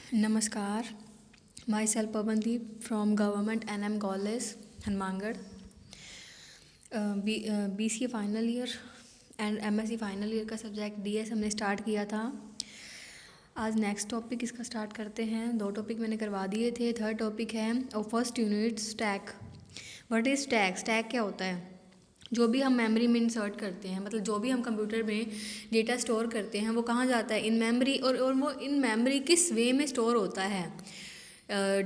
Namaskar, myself Pavandeep from Government NM College, Hanmangar. BCA final year and MSc final year का subject DS हमने start किया था। आज next topic इसका start करते हैं। 2 टॉपिक मैंने करवा दिए थे। थर्ड टॉपिक है और first unit stack. What is stack? Stack क्या होता है? जो भी हम मेमोरी में इंसर्ट करते हैं, मतलब जो भी हम कंप्यूटर में डेटा स्टोर करते हैं वो कहाँ जाता है? In memory. और वो इन मेमोरी किस वे में स्टोर होता है?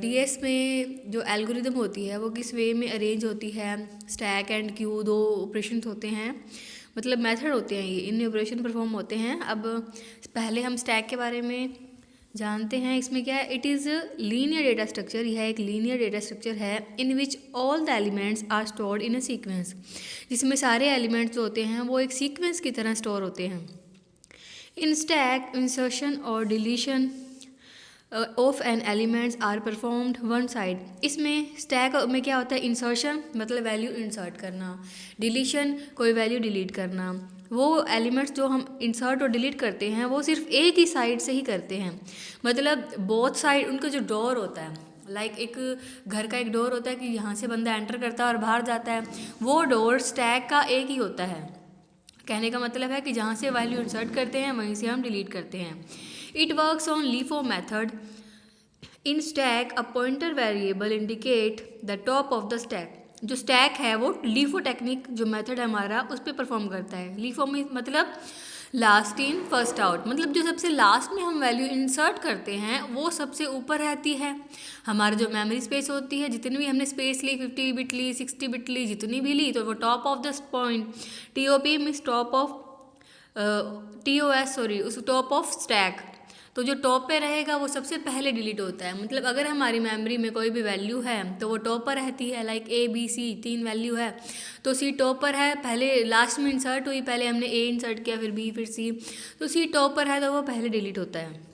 DS में जो एल्गोरिदम होती है वो किस वे में अरेंज होती है? स्टैक एंड क्यू 2 ऑपरेशन होते हैं, मतलब मेथड होते हैं, ये इन ऑपरेशन परफॉर्म होते हैं। अब पहले हम स्टैक के बारे में जानते हैं। इसमें क्या है? It is linear data structure. यह एक लीनियर डेटा स्ट्रक्चर है in which all the elements are stored in a sequence, जिसमें सारे एलिमेंट्स जो होते हैं वो एक सीक्वेंस की तरह स्टोर होते हैं। इन स्टैक इंसर्शन और deletion of an elements are performed one side. इसमें स्टैक में क्या होता है? इंसर्शन मतलब वैल्यू इंसर्ट करना, डिलीशन कोई वैल्यू डिलीट करना। वो एलिमेंट्स जो हम इंसर्ट और डिलीट करते हैं वो सिर्फ एक ही साइड से ही करते हैं, मतलब बोथ साइड। उनका जो डोर होता है, लाइक एक घर का एक डोर होता है कि यहाँ से बंदा एंटर करता है और बाहर जाता है, वो डोर स्टैक का एक ही होता है। कहने का मतलब है कि जहाँ से वैल्यू इंसर्ट करते हैं वहीं से हम डिलीट करते हैं। It works on LIFO method. In stack a pointer variable indicate the top of the stack. जो स्टैक है वो लीफो टेक्निक जो मेथड है हमारा उस पर परफॉर्म करता है। लीफो में मतलब लास्ट इन फर्स्ट आउट, मतलब जो सबसे लास्ट में हम वैल्यू इंसर्ट करते हैं वो सबसे ऊपर रहती है। हमारा जो मेमोरी स्पेस होती है, जितनी भी हमने स्पेस ली, 50 बिट ली, 60 बिट ली, जितनी भी ली, तो वो top of the point, TOP means top of TOS, sorry, उस टॉप ऑफ स्टैक। तो जो टॉप पे रहेगा वो सबसे पहले डिलीट होता है। मतलब अगर हमारी मेमोरी में कोई भी वैल्यू है तो वो टॉप पर रहती है, like A B C 3 value है तो C टॉप पर है, पहले लास्ट में इंसर्ट हुई, पहले हमने A इंसर्ट किया फिर B फिर C, तो C टॉप पर है तो वो पहले डिलीट होता है।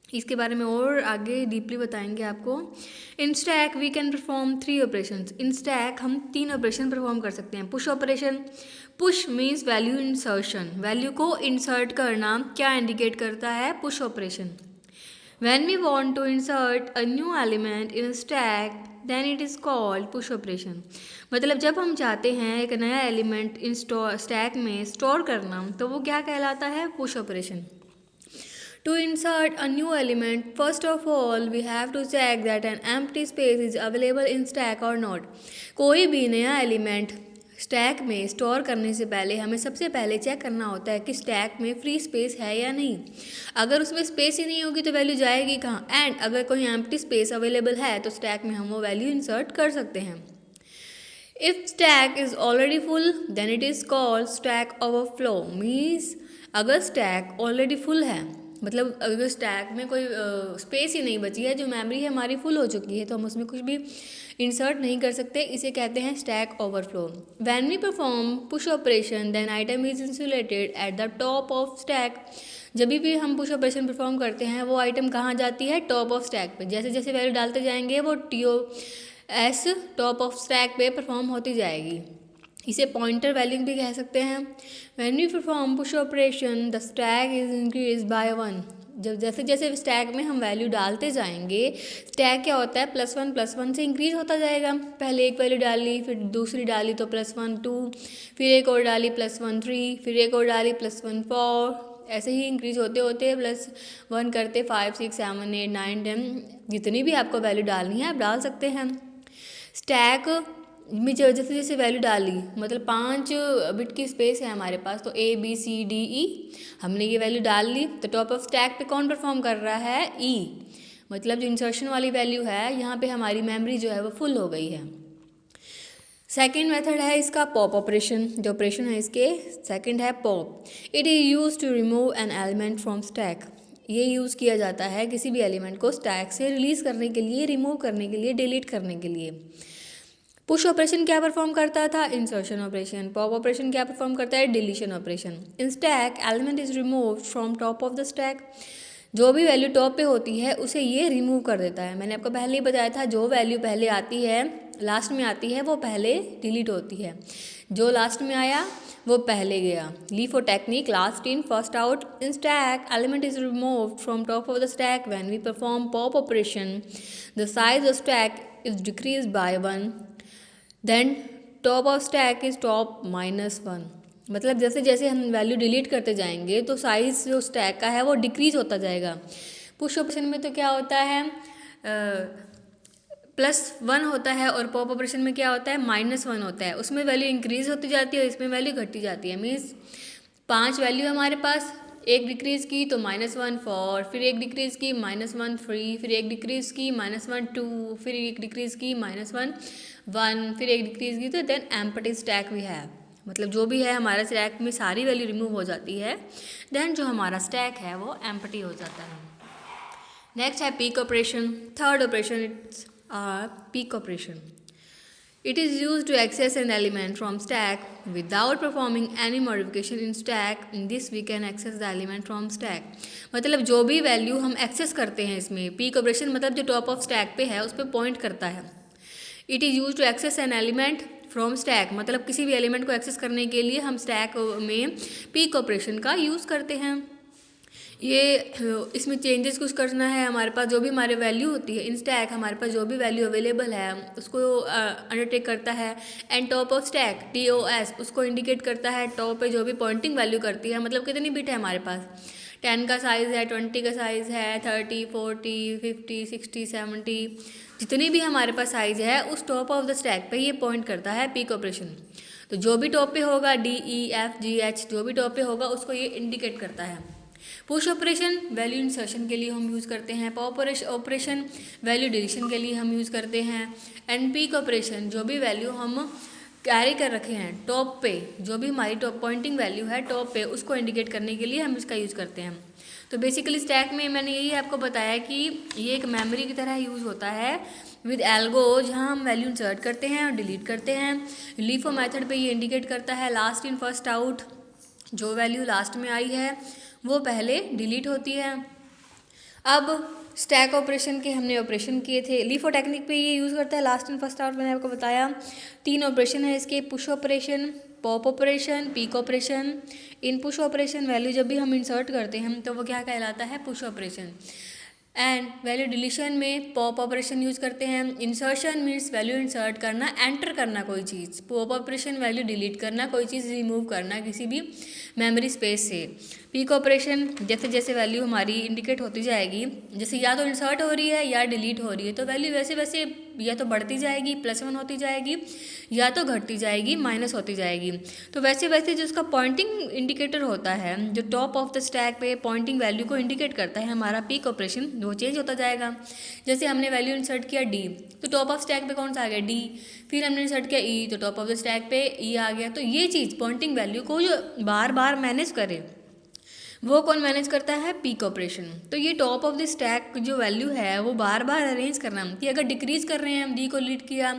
इसके बारे में और आगे डीपली बताएंगे आपको। In stack we can perform 3 operation. In stack हम 3 ऑपरेशन परफॉर्म कर सकते हैं। Push operation, push means value insertion, value को इंसर्ट करना क्या इंडिकेट करता है? Push operation. When we want to insert a new element in stack then it is called push operation. मतलब जब हम चाहते हैं एक नया एलिमेंट इन स्टैक में स्टोर करना तो वो क्या कहलाता है? Push operation. To insert a new element, first of all we have to check that an empty space is available in stack or not. कोई भी नया एलिमेंट स्टैक में स्टोर करने से पहले हमें सबसे पहले चेक करना होता है कि स्टैक में फ्री स्पेस है या नहीं। अगर उसमें स्पेस ही नहीं होगी तो वैल्यू जाएगी कहाँ? एंड अगर कोई एम्प्टी स्पेस अवेलेबल है तो स्टैक में हम वो वैल्यू इंसर्ट कर सकते हैं। If stack is already full then it is called stack overflow. Means अगर स्टैक ऑलरेडी फुल है, मतलब अगर स्टैक में कोई स्पेस ही नहीं बची है, जो मेमोरी है हमारी फुल हो चुकी है तो हम उसमें कुछ भी इंसर्ट नहीं कर सकते, इसे कहते हैं stack overflow. When we perform push operation then item is insulated at the top of stack. जब भी हम पुश ऑपरेशन परफॉर्म करते हैं वो आइटम कहाँ जाती है? टॉप ऑफ स्टैक पे। जैसे जैसे वैल्यू डालते जाएंगे वो TOS टॉप ऑफ स्टैक पे परफॉर्म होती जाएगी। इसे पॉइंटर वैल्यू भी कह सकते हैं। When you perform push operation the stack is increase by 1। जब जैसे जैसे स्टैक में हम वैल्यू डालते जाएंगे, स्टैक क्या होता है? +1 से इंक्रीज होता जाएगा। पहले एक वैल्यू डाली, फिर दूसरी डाली तो +1 2, फिर एक और डाली +1 3, फिर एक और डाली +1 4, ऐसे ही इंक्रीज होते होते +1 करते 5 6 7 8 9 10, जितनी भी आपको वैल्यू डालनी है आप डाल सकते हैं। स्टैक में जैसे जैसे वैल्यू डाली, मतलब 5 बिट की स्पेस है हमारे पास, तो ABCDE हमने ये वैल्यू डाल ली, तो टॉप ऑफ स्टैक पे कौन परफॉर्म कर रहा है? E, मतलब जो इंसर्शन वाली वैल्यू है यहाँ पे हमारी मेमोरी जो है वो फुल हो गई है। सेकेंड मेथड है इसका पॉप ऑपरेशन। जो ऑपरेशन है इसके सेकेंड है pop. It is use to remove an element from stack. ये यूज़ किया जाता है किसी भी एलिमेंट को स्टैक से रिलीज़ करने के लिए, रिमूव करने के लिए, डिलीट करने के लिए। पुश ऑपरेशन क्या परफॉर्म करता था? Insertion operation. पॉप ऑपरेशन क्या परफॉर्म करता है? Deletion operation. In stack element is removed from top of the stack. जो भी वैल्यू टॉप पे होती है उसे ये रिमूव कर देता है। मैंने आपको पहले ही बताया था जो वैल्यू पहले आती है, लास्ट में आती है, वो पहले डिलीट होती है। जो लास्ट में आया वो पहले गया। LIFO technique, last in first out in stack, element is removed from top of the stack when we perform pop operation, the size of stack is decrease by 1, then top of stack is top -1। मतलब जैसे जैसे हम value delete करते जाएंगे तो size जो stack का है वो डिक्रीज होता जाएगा। पुश ऑपरेशन में तो क्या होता है, +1 होता है, और पॉप ऑपरेशन में क्या होता है, -1 होता है। उसमें वैल्यू इंक्रीज होती जाती है और इसमें वैल्यू घटती जाती है। मीन्स 5 वैल्यू है हमारे पास, एक डिक्रीज की तो -1 4, फिर एक डिक्रीज की -1 3, फिर एक डिक्रीज की -1 2, फिर एक डिक्रीज की -1 1, फिर एक डिक्रीज की, तो then empty stack we have. मतलब जो भी है हमारे स्टैक में सारी वैल्यू रिमूव हो जाती है, देन जो हमारा स्टैक है वो एम्प्टी हो जाता है। नेक्स्ट है peak operation. Third operation its peak operation. It is used to access an element from stack without performing any modification in stack. In this we can access the element from stack. मतलब जो भी value हम access करते हैं इसमें, peak operation मतलब जो top of stack पे है उस पर पॉइंट करता है। It is use to access an element from stack, मतलब किसी भी एलिमेंट को एक्सेस करने के लिए हम स्टैक में पीक ऑपरेशन का यूज़ करते हैं। ये इसमें चेंजेस कुछ करना है, हमारे पास जो भी हमारे वैल्यू होती है इन स्टैक, हमारे पास जो भी वैल्यू अवेलेबल है उसको अंडरटेक करता है। And top of stack TOS उसको इंडिकेट करता है, टॉप पे जो भी पॉइंटिंग वैल्यू करती है, मतलब कितनी बिट है हमारे पास, 10 का साइज़ है, 20 का साइज़ है, 30 40 50 60 70, जितनी भी हमारे पास साइज़ है उस टॉप ऑफ द स्टैक पे ये पॉइंट करता है पीक ऑपरेशन। तो जो भी टॉप पे होगा DEFGH जो भी टॉप पे होगा उसको ये इंडिकेट करता है। पुश ऑपरेशन वैल्यू इंसर्शन के लिए हम यूज़ करते हैं। पॉप ऑपरेशन वैल्यू डिलीशन के लिए हम यूज़ करते हैं। एंड पीक ऑपरेशन जो भी वैल्यू हम कैरी कर रखे हैं टॉप पे, जो भी हमारी टॉप पॉइंटिंग वैल्यू है टॉप पे, उसको इंडिकेट करने के लिए हम इसका यूज़ करते हैं। तो बेसिकली स्टैक में मैंने यही आपको बताया कि ये एक मेमोरी की तरह यूज़ होता है विद एल्गो, जहाँ हम वैल्यू इंसर्ट करते हैं और डिलीट करते हैं। LIFO मेथड पे ये इंडिकेट करता है लास्ट इन फर्स्ट आउट, जो वैल्यू लास्ट में आई है वो पहले डिलीट होती है। अब स्टैक ऑपरेशन के हमने ऑपरेशन किए थे, LIFO टेक्निक पे ये यूज़ करता है लास्ट इन फर्स्ट आउट, मैंने आपको बताया। 3 ऑपरेशन है इसके, push operation, pop operation, peek operation. In push operation value जब भी हम इंसर्ट करते हैं तो वो क्या कहलाता है, push operation. And value deletion में पॉप ऑपरेशन यूज़ करते हैं। इंसर्शन मीन्स वैल्यू इंसर्ट करना, एंटर करना कोई चीज़। पॉप ऑपरेशन वैल्यू डिलीट करना, कोई चीज़ रिमूव करना किसी भी मेमोरी स्पेस से। पीक ऑपरेशन जैसे जैसे वैल्यू हमारी इंडिकेट होती जाएगी, जैसे या तो इंसर्ट हो रही है या डिलीट हो रही है, तो वैल्यू वैसे वैसे या तो बढ़ती जाएगी +1 होती जाएगी, या तो घटती जाएगी माइनस होती जाएगी। तो वैसे वैसे जो उसका पॉइंटिंग इंडिकेटर होता है, जो टॉप ऑफ द स्टैक पे पॉइंटिंग वैल्यू को इंडिकेट करता है हमारा पीक ऑपरेशन, वो चेंज होता जाएगा। जैसे हमने वैल्यू इंसर्ट किया D, तो टॉप ऑफ स्टैक पे कौन सा आ गया, D। फिर हमने इंसर्ट किया E, तो टॉप ऑफ द स्टैक पे E आ गया। तो ये चीज़ पॉइंटिंग वैल्यू को जो बार बार मैनेज करे वो कौन मैनेज करता है, पीक ऑपरेशन। तो ये टॉप ऑफ द स्टैक जो वैल्यू है वो बार बार अरेंज करना, कि अगर डिक्रीज कर रहे हैं हम, D को लीड किया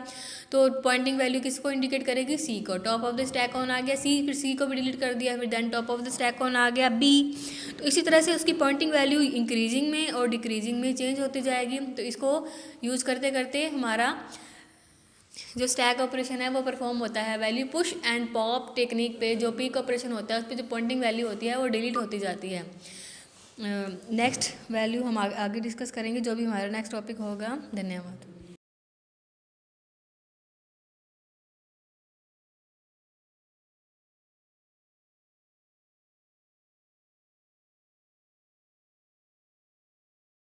तो पॉइंटिंग वैल्यू किसको इंडिकेट करेगी, C को। टॉप ऑफ द स्टैक कौन आ गया, C, फिर C को भी डिलीट कर दिया, फिर then top of the stack कौन आ गया, B। तो इसी तरह से उसकी पॉइंटिंग वैल्यू इंक्रीजिंग में और डिक्रीजिंग में चेंज होती जाएगी। तो इसको यूज़ करते करते हमारा जो स्टैक ऑपरेशन है वो परफॉर्म होता है। Value push and pop technique पे जो पीक ऑपरेशन होता है उस पर जो पॉइंटिंग वैल्यू होती है वो डिलीट होती जाती है। नेक्स्ट वैल्यू हम आगे डिस्कस करेंगे, जो भी हमारा नेक्स्ट टॉपिक होगा। धन्यवाद।